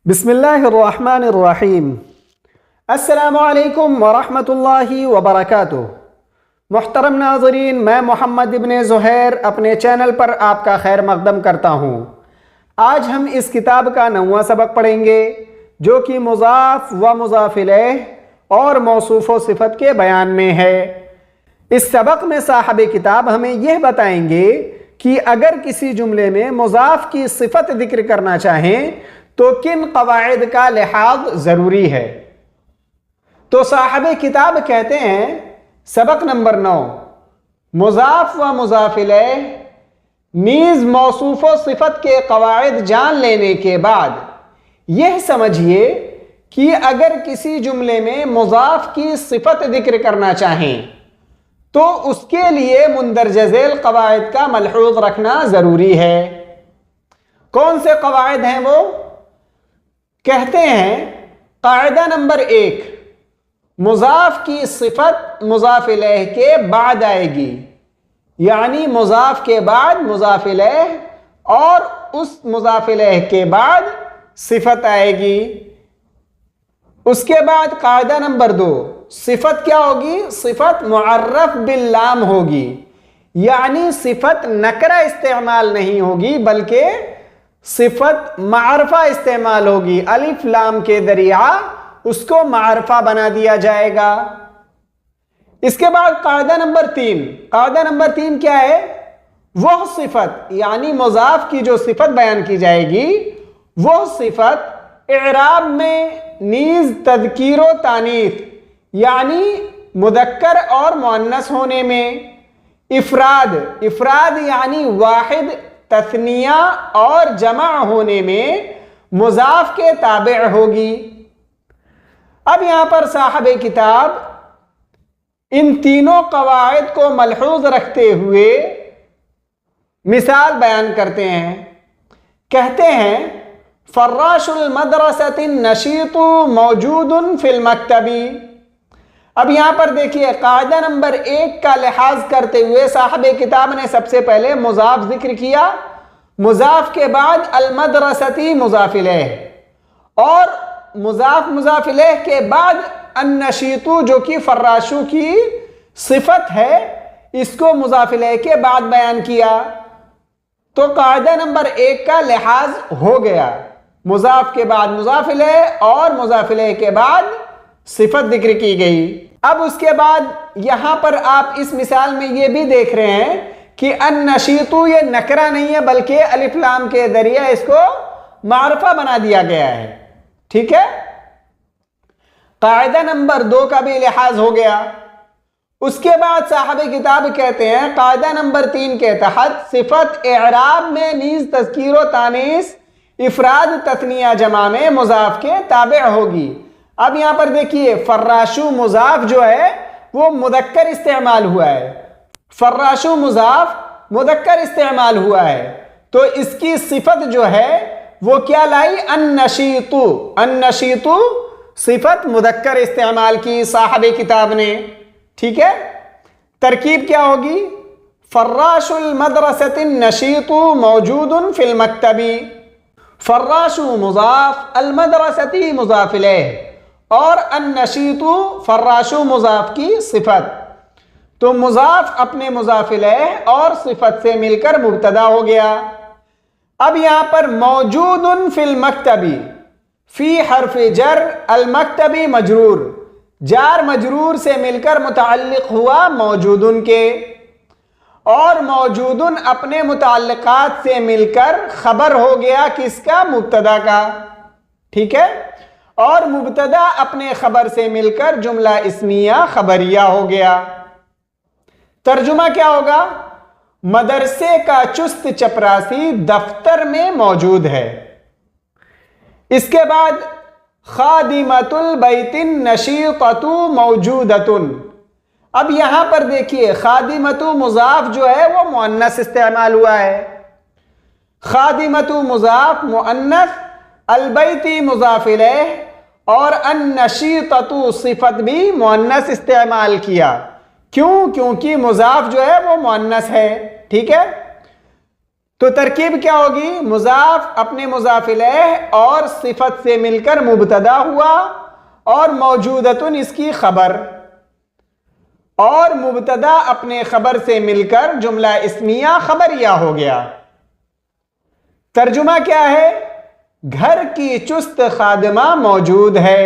بسم اللہ الرحمن الرحیم۔ السلام علیکم ورحمۃ اللہ وبرکاتہ۔ محترم ناظرین، میں محمد ابن زہیر اپنے چینل پر آپ کا خیر مقدم کرتا ہوں۔ آج ہم اس کتاب کا 9واں سبق پڑھیں گے جو کہ مضاف و مضاف الیہ اور موصوف و صفت کے بیان میں ہے۔ اس سبق میں صاحب کتاب ہمیں یہ بتائیں گے کہ اگر کسی جملے میں مضاف کی صفت ذکر کرنا چاہیں تو کن قواعد کا لحاظ ضروری ہے۔ تو صاحب کتاب کہتے ہیں سبق نمبر 9، مضاف و مضاف الیہ نیز موصوف و صفت کے قواعد جان لینے کے بعد یہ سمجھیے کہ اگر کسی جملے میں مضاف کی صفت ذکر کرنا چاہیں تو اس کے لیے مندرجہ ذیل قواعد کا ملحوظ رکھنا ضروری ہے۔ کون سے قواعد ہیں وہ؟ کہتے ہیں قاعدہ نمبر 1، مضاف کی صفت مضاف الیہ کے بعد آئے گی، یعنی مضاف کے بعد مضاف الیہ اور اس مضاف الیہ کے بعد صفت آئے گی۔ اس کے بعد قاعدہ نمبر 2، صفت کیا ہوگی؟ صفت معرف باللام ہوگی، یعنی صفت نکرہ استعمال نہیں ہوگی بلکہ صفت معرفہ استعمال ہوگی، الف لام کے ذریعہ اس کو معرفہ بنا دیا جائے گا۔ اس کے بعد قاعدہ نمبر 3، قاعدہ نمبر 3 کیا ہے؟ وہ صفت یعنی مضاف کی جو صفت بیان کی جائے گی وہ صفت اعراب میں نیز تذکیر و تانیث یعنی مذکر اور مؤنث ہونے میں، افراد یعنی واحد، تثنیہ اور جمع ہونے میں مضاف کے تابع ہوگی۔ اب یہاں پر صاحب کتاب ان تینوں قواعد کو ملحوظ رکھتے ہوئے مثال بیان کرتے ہیں۔ کہتے ہیں فراش المدرسۃ النشیط موجود فی المکتب۔ اب یہاں پر دیکھیے قاعدہ نمبر 1 کا لحاظ کرتے ہوئے صاحب کتاب نے سب سے پہلے مضاف ذکر کیا، مضاف کے بعد المدرستی مضاف الیہ، اور مضاف الیہ کے بعد النشیطو جو کہ فراشو کی صفت ہے اس کو مضاف الیہ کے بعد بیان کیا۔ تو قاعدہ نمبر 1 کا لحاظ ہو گیا، مضاف کے بعد مضاف الیہ اور مضاف الیہ کے بعد صفت ذکر کی گئی۔ اب اس کے بعد یہاں پر آپ اس مثال میں یہ بھی دیکھ رہے ہیں کہ النشیطو یہ نکرہ نہیں ہے بلکہ الف لام کے ذریعے اس کو معرفہ بنا دیا گیا ہے، ٹھیک ہے؟ قاعدہ نمبر 2 کا بھی لحاظ ہو گیا۔ اس کے بعد صاحب کتاب کہتے ہیں قاعدہ نمبر 3 کے تحت صفت اعراب میں نیز تذکیر و تانیث افراد تثنیہ جمع میں مضاف کے تابع ہوگی۔ اب یہاں پر دیکھیے فراشو مضاف جو ہے وہ مذکر استعمال ہوا ہے، فراشو مضاف مذکر استعمال ہوا ہے تو اس کی صفت جو ہے وہ کیا لائی؟ النشیطو صفت مذکر استعمال کی صاحب کتاب نے، ٹھیک ہے؟ ترکیب کیا ہوگی؟ فراش المدرسۃ النشیط موجود فی المکتب، فراشو مضاف المدرستی مضاف الیہ اور النشیط فراشو مضاف کی صفت۔ تو مضاف اپنے مضاف الیہ اور صفت سے مل کر مبتدا ہو گیا۔ اب یہاں پر موجود فی المکتب، فی حرف جر، المکتب مجرور، جار مجرور سے مل کر متعلق ہوا موجود کے، اور موجود اپنے متعلقات سے مل کر خبر ہو گیا کس کا؟ مبتدا کا، ٹھیک ہے؟ اور مبتدا اپنے خبر سے مل کر جملہ اسمیہ خبریہ ہو گیا۔ ترجمہ کیا ہوگا؟ مدرسے کا چست چپراسی دفتر میں موجود ہے۔ اس کے بعد خادمۃ البیت النشیطۃ موجودۃ۔ اب یہاں پر دیکھیے خادمۃ مضاف جو ہے وہ مؤنث استعمال ہوا ہے، خادمۃ مضاف مؤنث، البیتی مضاف الیہ اور النشیطۃ صفت بھی مؤنث استعمال کیا۔ کیوں؟ کیونکہ مضاف جو ہے وہ مؤنث ہے، ٹھیک ہے؟ تو ترکیب کیا ہوگی؟ مضاف اپنے مضاف الیہ اور صفت سے مل کر مبتدا ہوا اور موجودتن اس کی خبر، اور مبتدا اپنے خبر سے مل کر جملہ اسمیہ خبریہ ہو گیا۔ ترجمہ کیا ہے؟ گھر کی چست خادمہ موجود ہے۔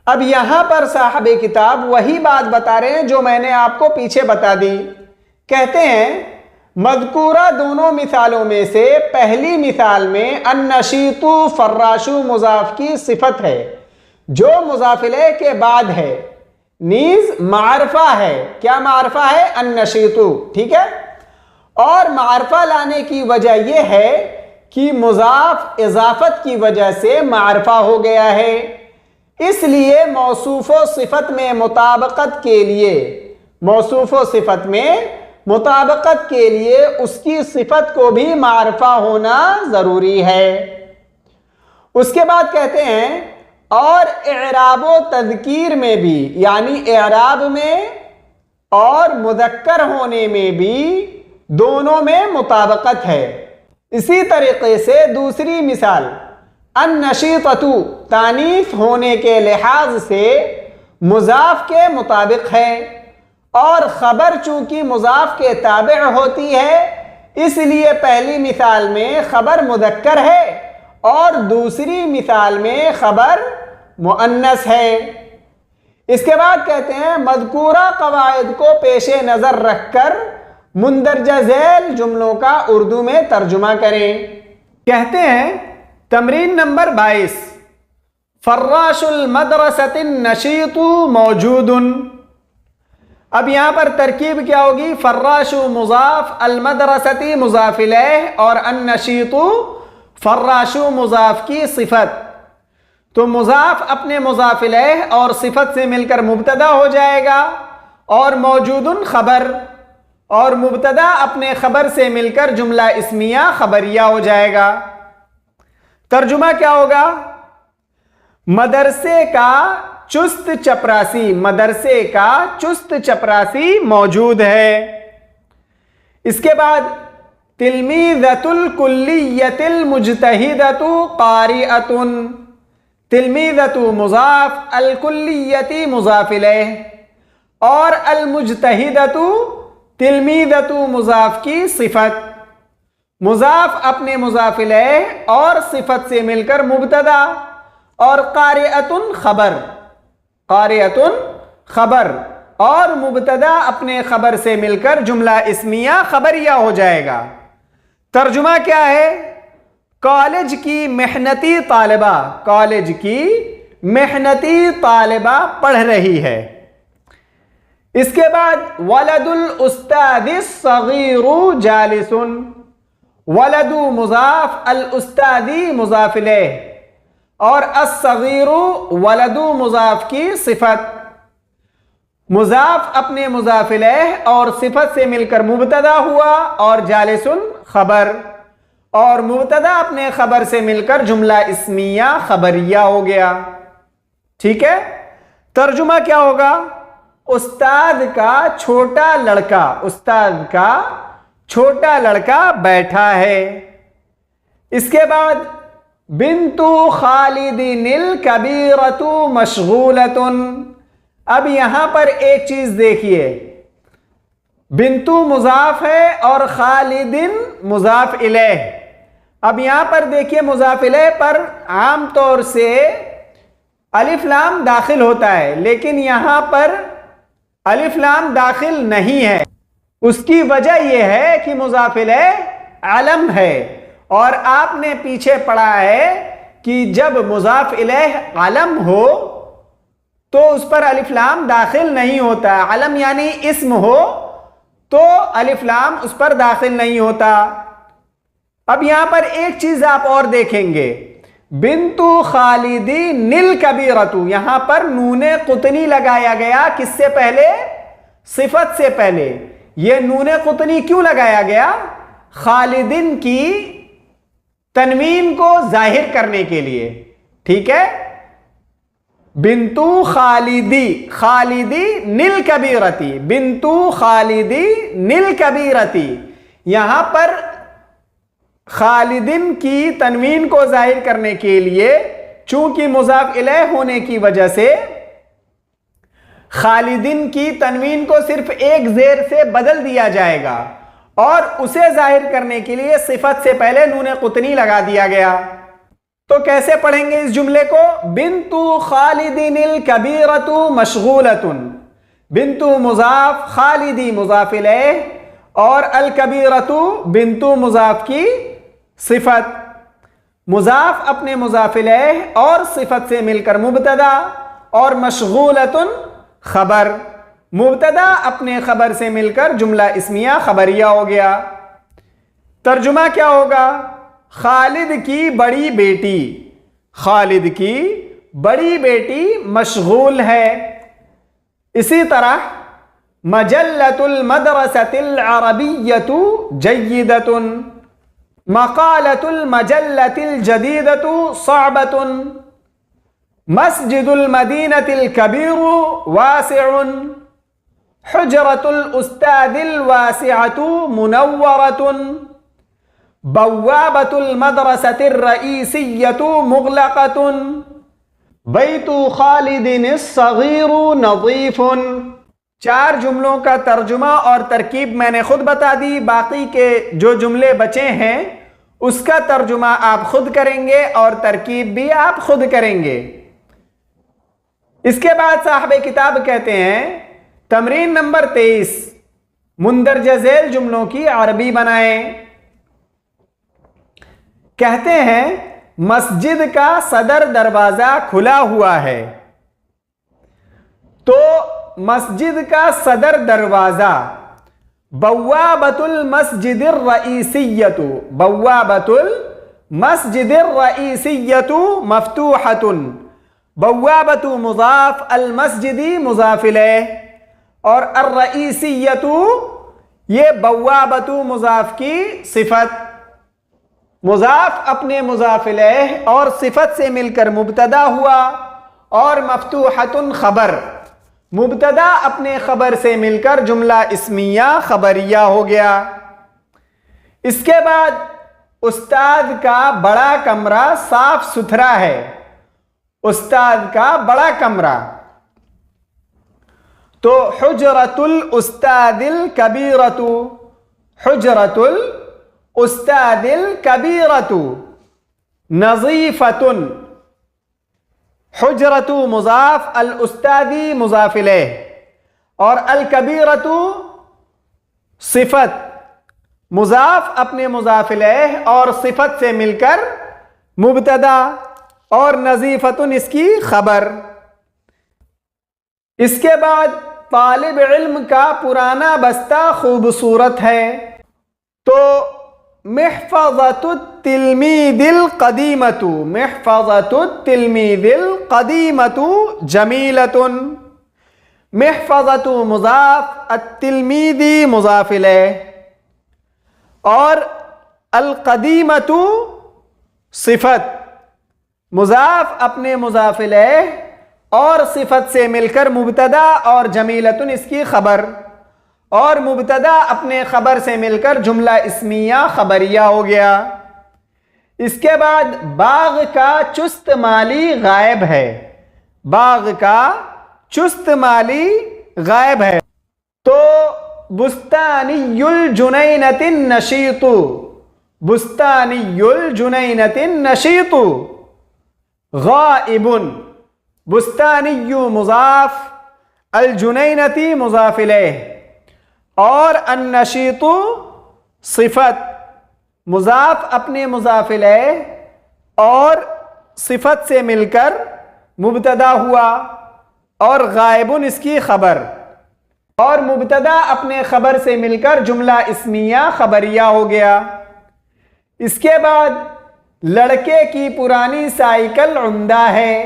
اب یہاں پر صاحب کتاب وہی بات بتا رہے ہیں جو میں نے آپ کو پیچھے بتا دی۔ کہتے ہیں مذکورہ دونوں مثالوں میں سے پہلی مثال میں النشیط فراش مضاف کی صفت ہے جو مضاف الیہ کے بعد ہے، نیز معرفہ ہے۔ کیا معرفہ ہے؟ النشیط، ٹھیک ہے۔ اور معرفہ لانے کی وجہ یہ ہے کہ مضاف اضافت کی وجہ سے معرفہ ہو گیا ہے، اس لیے موصوف و صفت میں مطابقت کے لیے مطابقت کے لیے اس کی صفت کو بھی معرفہ ہونا ضروری ہے۔ اس کے بعد کہتے ہیں اور اعراب و تذکیر میں بھی، یعنی اعراب میں اور مذکر ہونے میں بھی دونوں میں مطابقت ہے۔ اسی طریقے سے دوسری مثال النشیطۃ تانیث ہونے کے لحاظ سے مضاف کے مطابق ہے، اور خبر چونکہ مضاف کے تابع ہوتی ہے اس لیے پہلی مثال میں خبر مذکر ہے اور دوسری مثال میں خبر مؤنث ہے۔ اس کے بعد کہتے ہیں مذکورہ قواعد کو پیش نظر رکھ کر مندرجہ ذیل جملوں کا اردو میں ترجمہ کریں۔ کہتے ہیں تمرین نمبر 22 فراش المدرسۃ النشیط موجود۔ اب یہاں پر ترکیب کیا ہوگی؟ فراش مضاف، المدرسۃ مضاف الیہ اور النشیط فراش مضاف کی صفت۔ تو مضاف اپنے مضاف الیہ اور صفت سے مل کر مبتدا ہو جائے گا، اور موجود خبر، اور مبتدا اپنے خبر سے مل کر جملہ اسمیہ خبریہ ہو جائے گا۔ ترجمہ کیا ہوگا؟ مدرسے کا چست چپراسی موجود ہے۔ اس کے بعد تلمیذۃ الکلیۃ المجتہدۃ قارئۃ، تلمیذۃ مضاف، الکلیۃ مضاف الیہ، اور المجتہدۃ تلمیذۃ مضاف کی صفت، مضاف اپنے مضاف الیہ اور صفت سے مل کر مبتدا، اور قارئۃ خبر اور مبتدا اپنے خبر سے مل کر جملہ اسمیہ خبریہ ہو جائے گا۔ ترجمہ کیا ہے؟ کالج کی محنتی طالبہ پڑھ رہی ہے۔ اس کے بعد ولد الاستاذ الصغیر جالس، ولد مضاف، الاستاذی مضاف الیہ، اور الصغیر ولد مضاف کی صفت، مضاف اپنے مضاف الیہ اور صفت سے مل کر مبتدا ہوا، اور جالس خبر، اور مبتدا اپنے خبر سے مل کر جملہ اسمیہ خبریہ ہو گیا۔ ٹھیک ہے۔ ترجمہ کیا ہوگا؟ استاد کا چھوٹا لڑکا بیٹھا ہے۔ اس کے بعد بنت خالد الکبیرۃ مشغولۃ۔ اب یہاں پر ایک چیز دیکھیے، بنتو مضاف ہے اور خالد مضاف الیہ۔ اب یہاں پر دیکھیے مضاف الیہ پر عام طور سے الف لام داخل ہوتا ہے، لیکن یہاں پر الف لام داخل نہیں ہے۔ اس کی وجہ یہ ہے کہ مضاف الیہ علم ہے، اور آپ نے پیچھے پڑھا ہے کہ جب مضاف الیہ علم ہو تو اس پر الف لام داخل نہیں ہوتا۔ علم یعنی اسم ہو تو الف لام اس پر داخل نہیں ہوتا۔ اب یہاں پر ایک چیز آپ اور دیکھیں گے، بنتو خالدی نل کبیرتو، یہاں پر نون قطنی لگایا گیا، کس سے پہلے؟ صفت سے پہلے۔ یہ نون قطنی کیوں لگایا گیا؟ خالدین کی تنوین کو ظاہر کرنے کے لیے۔ ٹھیک ہے، بنتو خالدی نل کبیرتی، بنتو خالدی نل کبیرتی، یہاں پر خالدین کی تنوین کو ظاہر کرنے کے لیے چونکہ مضاف الیہ ہونے کی وجہ سے خالدین کی تنوین کو صرف ایک زیر سے بدل دیا جائے گا اور اسے ظاہر کرنے کے لیے صفت سے پہلے نون قطنی لگا دیا گیا۔ تو کیسے پڑھیں گے اس جملے کو؟ بنت خالدین الکبیرۃ مشغولۃ، بنت مضاف، خالدی مضاف الیہ اور الکبیرۃ بنت مضاف کی صفت، مضاف اپنے مضاف الیہ اور صفت سے مل کر مبتدا اور مشغولۃ خبر، مبتدا اپنے خبر سے مل کر جملہ اسمیہ خبریہ ہو گیا۔ ترجمہ کیا ہوگا؟ خالد کی بڑی بیٹی، خالد کی بڑی بیٹی مشغول ہے۔ اسی طرح مجلۃ المدرسۃ العربیۃ جیدۃ، مقالۃ المجلۃ الجدیدۃ صعبۃ، مسجد المدینۃ الکبیر واسع، حجرۃ الاستاذ الواسعۃ منورۃ، بوابۃ المدرسۃ الرئیسیۃ مغلقۃ، بیت خالد الصغیر نظیف۔ 4 جملوں کا ترجمہ اور ترکیب میں نے خود بتا دی، باقی کے جو جملے بچے ہیں اس کا ترجمہ آپ خود کریں گے اور ترکیب بھی آپ خود کریں گے۔ اس کے بعد صاحب کتاب کہتے ہیں تمرین نمبر 23، مندرجہ ذیل جملوں کی عربی بنائیں۔ کہتے ہیں مسجد کا صدر دروازہ کھلا ہوا ہے، تو مسجد کا صدر دروازہ بوابۃ المسجد الرئیسیۃ، بوابۃ المسجد الرئیسیۃ مفتوحۃ، بوابۃ مضاف، المسجد مضاف الیہ اور الرئیسیۃ یہ بوابۃ مضاف کی صفت، مضاف اپنے مضاف الیہ اور صفت سے مل کر مبتدا ہوا اور مفتوحۃ خبر، مبتدا اپنے خبر سے مل کر جملہ اسمیہ خبریہ ہو گیا۔ اس کے بعد استاد کا بڑا کمرہ صاف ستھرا ہے، استاد کا بڑا کمرہ، تو حجرۃ الاستاذ الکبیرۃ، حجرۃ الاستاذ الکبیرۃ نظیفۃ، حجرۃ مضاف، الاستاذی مضاف الیہ اور الکبیرۃ صفت، مضاف اپنے مضاف الیہ اور صفت سے مل کر مبتدا اور نظیفۃ اس کی خبر۔ اس کے بعد طالب علم کا پرانا بستہ خوبصورت ہے، تو محفظۃ التلمیذ القدیمۃ، محفظۃ التلمیذ القدیمۃ جمیلۃ، محفظۃ مضاف، التلمیذی مضاف الیہ اور القدیمۃ صفت، مضاف اپنے مضاف الیہ اور صفت سے مل کر مبتدا اور جمیلۃ اس کی خبر اور مبتدا اپنے خبر سے مل کر جملہ اسمیہ خبریہ ہو گیا۔ اس کے بعد باغ کا چست مالی غائب ہے، باغ کا چست مالی غائب ہے، تو بستانی الجنینۃ النشیط، بستانی الجنینۃ النشیط غائب، بستانی مضاف، الجنینتی مضاف الیہ اور النشیط صفت، مضاف اپنے مضاف الیہ اور صفت سے مل کر مبتدا ہوا اور غائبن اس کی خبر اور مبتدا اپنے خبر سے مل کر جملہ اسمیہ خبریہ ہو گیا۔ اس کے بعد لڑکے کی پرانی سائیکل عمدہ ہے،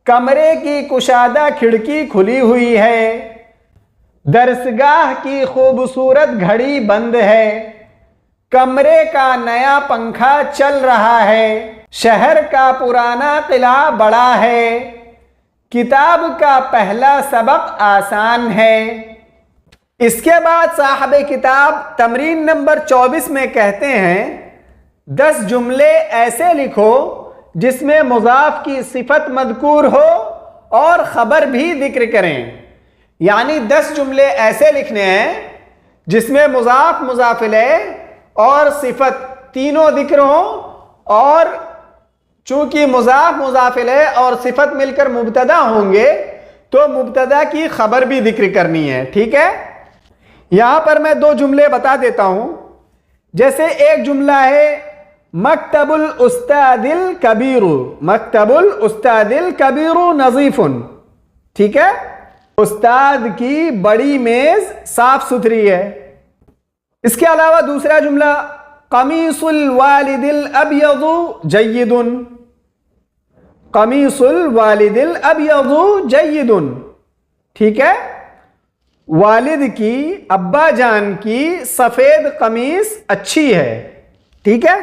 کمرے کی کشادہ کھڑکی کھلی ہوئی ہے، درسگاہ کی خوبصورت گھڑی بند ہے، کمرے کا نیا پنکھا چل رہا ہے، شہر کا پرانا قلعہ بڑا ہے، کتاب کا پہلا سبق آسان ہے۔ اس کے بعد صاحب کتاب تمرین نمبر 24 میں کہتے ہیں 10 جملے ایسے لکھو جس میں مضاف کی صفت مذکور ہو اور خبر بھی ذکر کریں. یعنی 10 جملے ایسے لکھنے ہیں جس میں مضاف، مضاف الیہ اور صفت تینوں ذکر ہوں، اور چونکہ مضاف، مضاف الیہ اور صفت مل کر مبتدا ہوں گے تو مبتدا کی خبر بھی ذکر کرنی ہے. ٹھیک ہے، یہاں پر میں 2 جملے بتا دیتا ہوں. جیسے ایک جملہ ہے مکتب الاستاذ الکبیر، مکتب الاستاذ الکبیر نظیف. ٹھیک ہے، استاد کی بڑی میز صاف ستھری ہے. اس کے علاوہ دوسرا جملہ قمیص الوالد الابیض جید، قمیص الوالد الابیض جید. ٹھیک ہے، والد کی، ابا جان کی سفید قمیص اچھی ہے. ٹھیک ہے،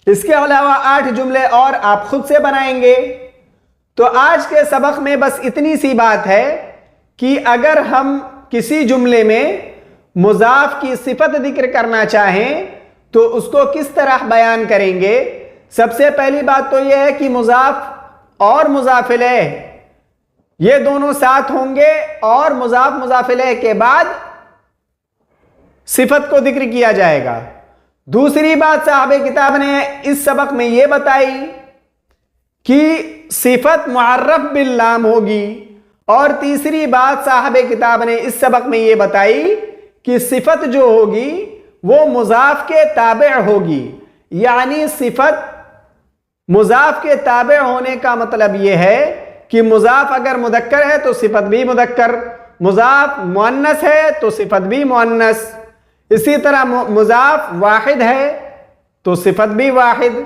اس کے علاوہ 8 جملے اور آپ خود سے بنائیں گے. تو آج کے سبق میں بس اتنی سی بات ہے کہ اگر ہم کسی جملے میں مضاف کی صفت ذکر کرنا چاہیں تو اس کو کس طرح بیان کریں گے. سب سے پہلی بات تو یہ ہے کہ مضاف اور مضاف الیہ یہ دونوں ساتھ ہوں گے، اور مضاف، مضاف الیہ کے بعد صفت کو ذکر کیا جائے گا. دوسری بات صاحب کتاب نے اس سبق میں یہ بتائی کہ صفت معرف باللام ہوگی، اور تیسری بات صاحب کتاب نے اس سبق میں یہ بتائی کہ صفت جو ہوگی وہ مضاف کے تابع ہوگی. یعنی صفت مضاف کے تابع ہونے کا مطلب یہ ہے کہ مضاف اگر مذکر ہے تو صفت بھی مذکر، مضاف مؤنث ہے تو صفت بھی مؤنث. اسی طرح مضاف واحد ہے تو صفت بھی واحد،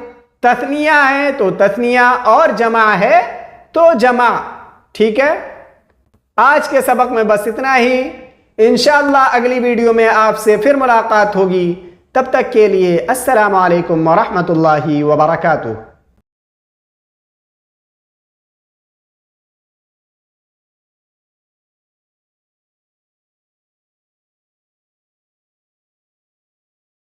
تثنیہ ہے تو تثنیہ، اور جمع ہے تو جمع. ٹھیک ہے، آج کے سبق میں بس اتنا ہی. انشاءاللہ اگلی ویڈیو میں آپ سے پھر ملاقات ہوگی. تب تک کے لیے السلام علیکم ورحمۃ اللہ وبرکاتہ.